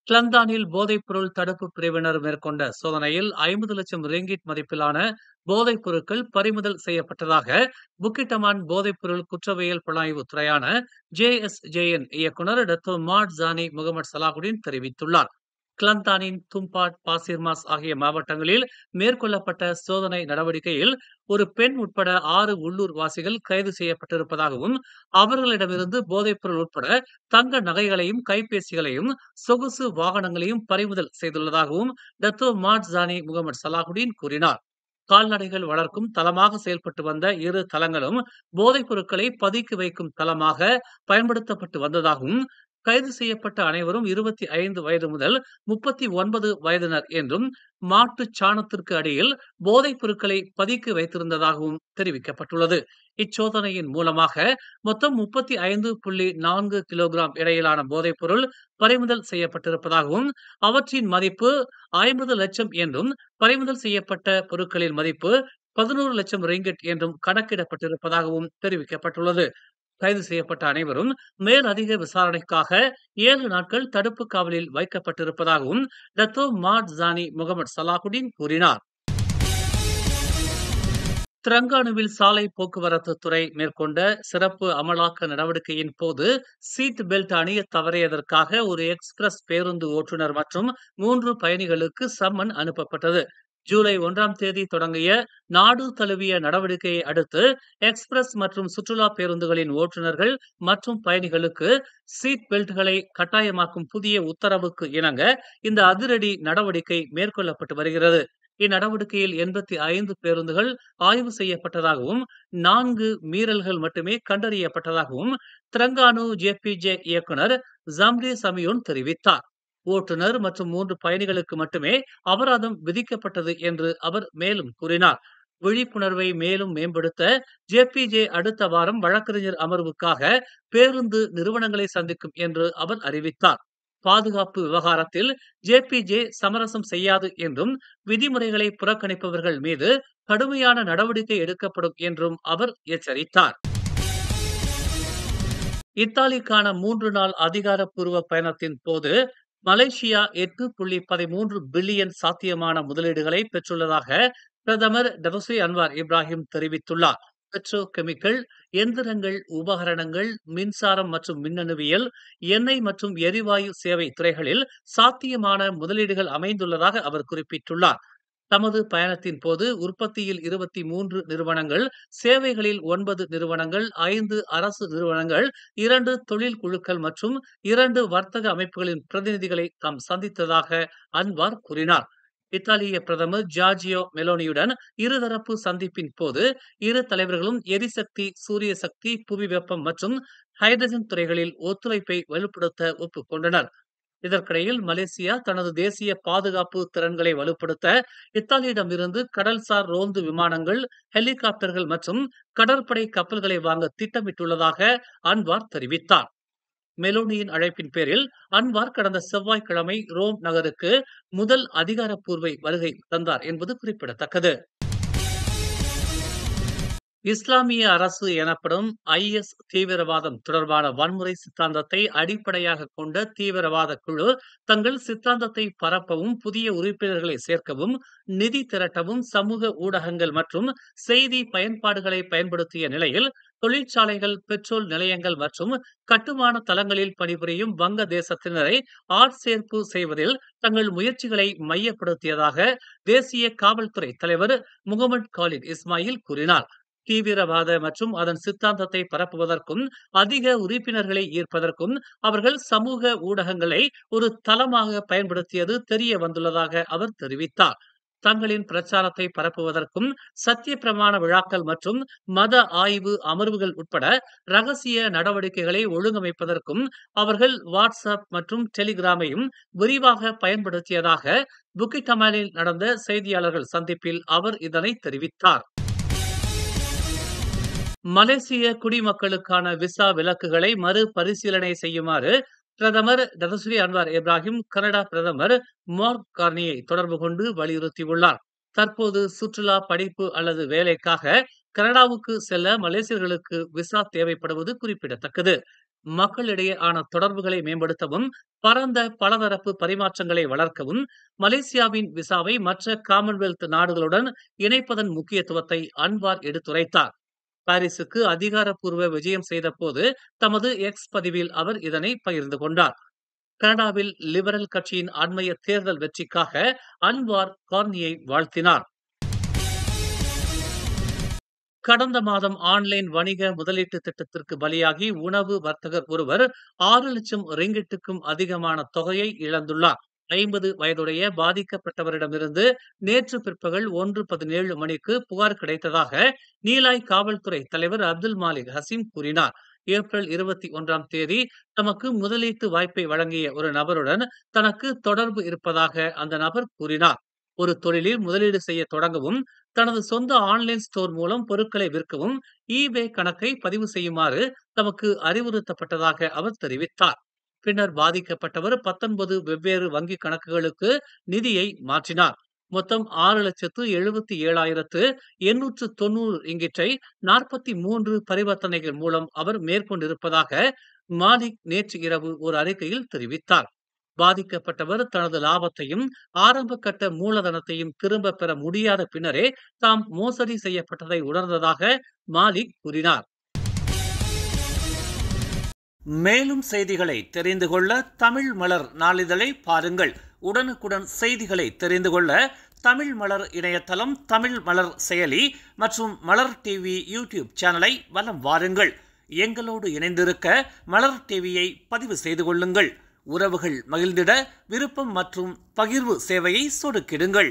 கிளந்தானில் போதைப்பொருள் தடுப்பு பிரிவினர் மேற்கொண்ட சோதனையில் 50 லட்சம் ரிங்கிட் மதிப்பிலான போதைப் பொருட்கள் பறிமுதல் செய்யப்பட்டதாக புக்கிட்டமான் போதைப்பொருள் குற்றவியல் புலனாய்வு துறையான JSJN இயக்குனர் டத்தோ மாட் ஜானி முகமது சலாகுடீன் தெரிவித்துள்ளார். கிளந்தானின் தும்பாட், பாசிர்மாஸ் ஆகிய மாவட்டங்களில் மேற்கொள்ளப்பட்ட சோதனை நடவடிக்கையில் ஒரு பெண் உட்பட 6 உள்ளூர் வாசிகள் கைது செய்யப்பட்டிருப்பதாகவும் அவர்களிடமிருந்து போதைப்பொருள் உட்பட தங்க நகைகளையும் கைபேசிகளையும் சொகுசு வாகனங்களையும் பறிமுதல் செய்துள்ளதாகவும் டத்தோ மாட் ஜானி முகமது சலாகுடீன் கூறினார். கால்நடைகள் வளர்க்கும் தளமாக செயல்பட்டு வந்த இரு தளங்களும் போதைப் பொருட்களை பதுக்கி வைக்கும் தளமாக பயன்படுத்தப்பட்டு வந்ததாகவும் கைது செய்யப்பட்ட அனைவரும் 25 வயது முதல் 39 வயதினர் என்றும் மாட்டுச் சாணத்திற்கு அடியில் போதைப் பொருட்களை பதுக்கி வைத்திருந்ததாகவும் தெரிவிக்கப்பட்டுள்ளது. இச்சோதனையின் மூலமாக மொத்தம் 35.4 கிலோகிராம் இடையிலான போதைப் பொருள் பறிமுதல் செய்யப்பட்டிருப்பதாகவும் அவற்றின் மதிப்பு 50 லட்சம் என்றும் பறிமுதல் செய்யப்பட்ட பொருட்களின் மதிப்பு 11 லட்சம் ரிங்கிட் என்றும் கணக்கிடப்பட்டிருப்பதாகவும் தெரிவிக்கப்பட்டுள்ளது. கைது செய்யப்பட்ட அனைவரும் மேலதிக விசாரணைக்காக 7 நாட்கள் தடுப்பு காவலில் வைக்கப்பட்டிருப்பதாகவும் டத்தோ மாட் ஜானி முகமது சலாகுடீன் கூறினார். திரங்கானுவில் சாலை போக்குவரத்து துறை மேற்கொண்ட சிறப்பு அமலாக்க நடவடிக்கையின் போது சீட் பெல்ட் அணிய தவறியதற்காக ஒரு எக்ஸ்பிரஸ் பேருந்து ஓட்டுநர் மற்றும் 3 பயணிகளுக்கு சம்மன் அனுப்பப்பட்டது. ஜூலை 1ஆம் தேதி தொடங்கிய நாடு தழுவிய நடவடிக்கையை அடுத்து எக்ஸ்பிரஸ் மற்றும் சுற்றுலா பேருந்துகளின் ஓட்டுநர்கள் மற்றும் பயணிகளுக்கு சீட் பெல்ட்களை கட்டாயமாக்கும் புதிய உத்தரவுக்கு இணங்க இந்த அதிரடி நடவடிக்கை மேற்கொள்ளப்பட்டு வருகிறது. இந்நடவடிக்கையில் 85 பேருந்துகள் ஆய்வு செய்யப்பட்டதாகவும் 4 மீறல்கள் மட்டுமே கண்டறியப்பட்டதாகவும் திரங்கானு JPJ இயக்குனர் ஜம்ரி சமியோன் தெரிவித்தார். ஓட்டுநர் மற்றும் 3 பயணிகளுக்கு மட்டுமே அபராதம் விதிக்கப்பட்டது என்று அவர் மேலும் கூறினார். விழிப்புணர்வை மேலும் மேம்படுத்த JPJ அடுத்த வாரம் வழக்கறிஞர் அமர்வுக்காக பேருந்து நிறுவனங்களை சந்திக்கும் என்று அவர் அறிவித்தார். பாதுகாப்பு விவகாரத்தில் JPJ சமரசம் செய்யாது என்றும் விதிமுறைகளை புறக்கணிப்பவர்கள் மீது கடுமையான நடவடிக்கை எடுக்கப்படும் என்றும் அவர் எச்சரித்தார். இத்தாலிக்கான 3 நாள் அதிகாரப்பூர்வ பயணத்தின் போது மலேசியா 8.13 பில்லியன் சாத்தியமான முதலீடுகளை பெற்றுள்ளதாக பிரதமர் டதஸ்ரீ அன்வார் இப்ராஹிம் தெரிவித்துள்ளார். பெட்ரோ கெமிக்கல், எந்திரங்கள், உபகரணங்கள், மின்சாரம் மற்றும் மின்னணுவியல், எண்ணெய் மற்றும் எரிவாயு சேவை துறைகளில் சாத்தியமான முதலீடுகள் அமைந்துள்ளதாக அவர் குறிப்பிட்டுள்ளார். தமது பயணத்தின் போது உற்பத்தியில் 23 நிறுவனங்கள், சேவைகளில் 9 நிறுவனங்கள், 5 அரசு நிறுவனங்கள், 2 தொழில் குழுக்கள் மற்றும் 2 வர்த்தக அமைப்புகளின் பிரதிநிதிகளை தாம் சந்தித்ததாக அன்வார் கூறினார். இத்தாலிய பிரதமர் ஜார்ஜியோ மெலோனியுடன் இருதரப்பு சந்திப்பின் போது இரு தலைவர்களும் எரிசக்தி, சூரிய சக்தி, புவி வெப்பம் மற்றும் ஹைட்ரஜன் துறைகளில் ஒத்துழைப்பை வலுப்படுத்த ஒப்புக்கொண்டனர். இதற்கிடையில் மலேசியா தனது தேசிய பாதுகாப்பு திறன்களை வலுப்படுத்த இத்தாலியிடமிருந்து கடல்சார் ரோந்து விமானங்கள், ஹெலிகாப்டர்கள் மற்றும் கடற்படை கப்பல்களை வாங்க திட்டமிட்டுள்ளதாக அன்வார் தெரிவித்தார். மெலோனியின் அழைப்பின் பேரில் அன்வார் கடந்த செவ்வாய்க்கிழமை ரோம் நகருக்கு முதல் அதிகாரப்பூர்வ வருகை தந்தார் என்பது குறிப்பிடத்தக்கது. இஸ்லாமிய அரசு எனப்படும் IS தீவிரவாதம் தொடர்பான வன்முறை சித்தாந்தத்தை அடிப்படையாக கொண்ட தீவிரவாத குழு தங்கள் சித்தாந்தத்தை பரப்பவும், புதிய உறுப்பினர்களை சேர்க்கவும், நிதி திரட்டவும் சமூக ஊடகங்கள் மற்றும் செய்தி பயன்பாடுகளை பயன்படுத்திய நிலையில் தொழிற்சாலைகள், பெட்ரோல் நிலையங்கள் மற்றும் கட்டுமான தளங்களில் பணிபுரியும் வங்க தேசத்தினரை ஆட்சேர்ப்பு செய்வதில் தங்கள் முயற்சிகளை மையப்படுத்தியதாக தேசிய காவல்துறை தலைவர் முகமது காலித் இஸ்மாயில் கூறினார். தீவிரவாத மற்றும் அதன் சித்தாந்தத்தை பரப்புவதற்கும், அதிக உறுப்பினர்களை ஈர்ப்பதற்கும் அவர்கள் சமூக ஊடகங்களை ஒரு தளமாக பயன்படுத்தியது தெரிய வந்துள்ளதாக அவர் தெரிவித்தார். தங்களின் பிரச்சாரத்தை பரப்புவதற்கும், சத்திய பிரமாண விழாக்கள் மற்றும் மத ஆய்வு அமர்வுகள் உட்பட ரகசிய நடவடிக்கைகளை ஒழுங்கமைப்பதற்கும் அவர்கள் வாட்ஸ்அப் மற்றும் டெலிகிராமையும் விரிவாக பயன்படுத்தியதாக புக்கிட்டமானில் நடந்த செய்தியாளர்கள் சந்திப்பில் அவர் இதனை தெரிவித்தார். மலேசிய குடிமக்களுக்கான விசா விலக்குகளை மறுபரிசீலனை செய்யுமாறு பிரதமர் டதஸ்ரீ அன்வார் இப்ராஹிம் கனடா பிரதமர் மார்க் கார்னியை தொடர்பு கொண்டு வலியுறுத்தியுள்ளார். தற்போது சுற்றுலா, படிப்பு அல்லது வேலைக்காக கனடாவுக்கு செல்ல மலேசியர்களுக்கு விசா தேவைப்படுவது குறிப்பிடத்தக்கது. மக்களிடையேயான தொடர்புகளை மேம்படுத்தவும், பரந்த பலதரப்பு பரிமாற்றங்களை வளர்க்கவும், மலேசியாவின் விசாவை மற்ற காமன்வெல்த் நாடுகளுடன் இணைப்பதன் முக்கியத்துவத்தை அன்வார் எடுத்துரைத்தார். பாரிஸுக்கு அதிகாரப்பூர்வ விஜயம் செய்தபோது தமது எக்ஸ் பதிவில் அவர் இதனை பகிர்ந்து கொண்டார். கனடாவில் லிபரல் கட்சியின் அண்மைய தேர்தல் வெற்றிக்காக அன்வார் கார்னியை வாழ்த்தினார். கடந்த மாதம் ஆன்லைன் வணிக முதலீட்டு திட்டத்திற்கு பலியாகி உணவு வர்த்தகர் ஒருவர் 6 லட்சம் ரிங்கிட்டுக்கும் அதிகமான தொகையை இழந்துள்ளார். 50 வயதுடைய பாதிக்கப்பட்டவரிடமிருந்து நேற்று பிற்பகல் 1:17 மணிக்கு புகார் கிடைத்ததாக நீலாய் காவல்துறை தலைவர் அப்துல் மாலிக் ஹசீம் கூறினார். ஏப்ரல் 21ஆம் தேதி தமக்கு முதலீட்டு வாய்ப்பை வழங்கிய ஒரு நபருடன் தனக்கு தொடர்பு இருப்பதாக அந்த நபர் கூறினார். ஒரு தொழிலில் முதலீடு செய்ய தொடங்கவும், தனது சொந்த ஆன்லைன் ஸ்டோர் மூலம் பொருட்களை விற்கவும் ஈபே கணக்கை பதிவு செய்யுமாறு தமக்கு அறிவுறுத்தப்பட்டதாக அவர் தெரிவித்தார். பின்னர் பாதிக்கப்பட்டவர் 19 வெவ்வேறு வங்கி கணக்குகளுக்கு நிதியை மாற்றினார். மொத்தம் 6,77,890 ரிங்கிட்டை 43 பரிவர்த்தனைகள் மூலம் அவர் மேற்கொண்டிருப்பதாக மாலிக் நேற்று இரவு ஒரு அறிக்கையில் தெரிவித்தார். பாதிக்கப்பட்டவர் தனது லாபத்தையும் ஆரம்ப கட்ட மூலதனத்தையும் திரும்ப பெற முடியாத பின்னரே தாம் மோசடி செய்யப்பட்டதை உணர்ந்ததாக மாலிக் கூறினார். மேலும் செய்திகளை தெரிந்து கொள்ள தமிழ் மலர் நாளிதழை பாருங்கள். உடனுக்குடன் செய்திகளை தெரிந்து கொள்ள தமிழ் மலர் இணையதளம், தமிழ் மலர் செயலி மற்றும் மலர் டிவி யூடியூப் சேனலை வலம் வாருங்கள். எங்களோடு இணைந்திருக்க மலர் டிவியை பதிவு செய்து கொள்ளுங்கள். உறவுகள் மகிழ்ந்திட விருப்பம் மற்றும் பகிர்வு சேவையை சொடுக்கிடுங்கள்.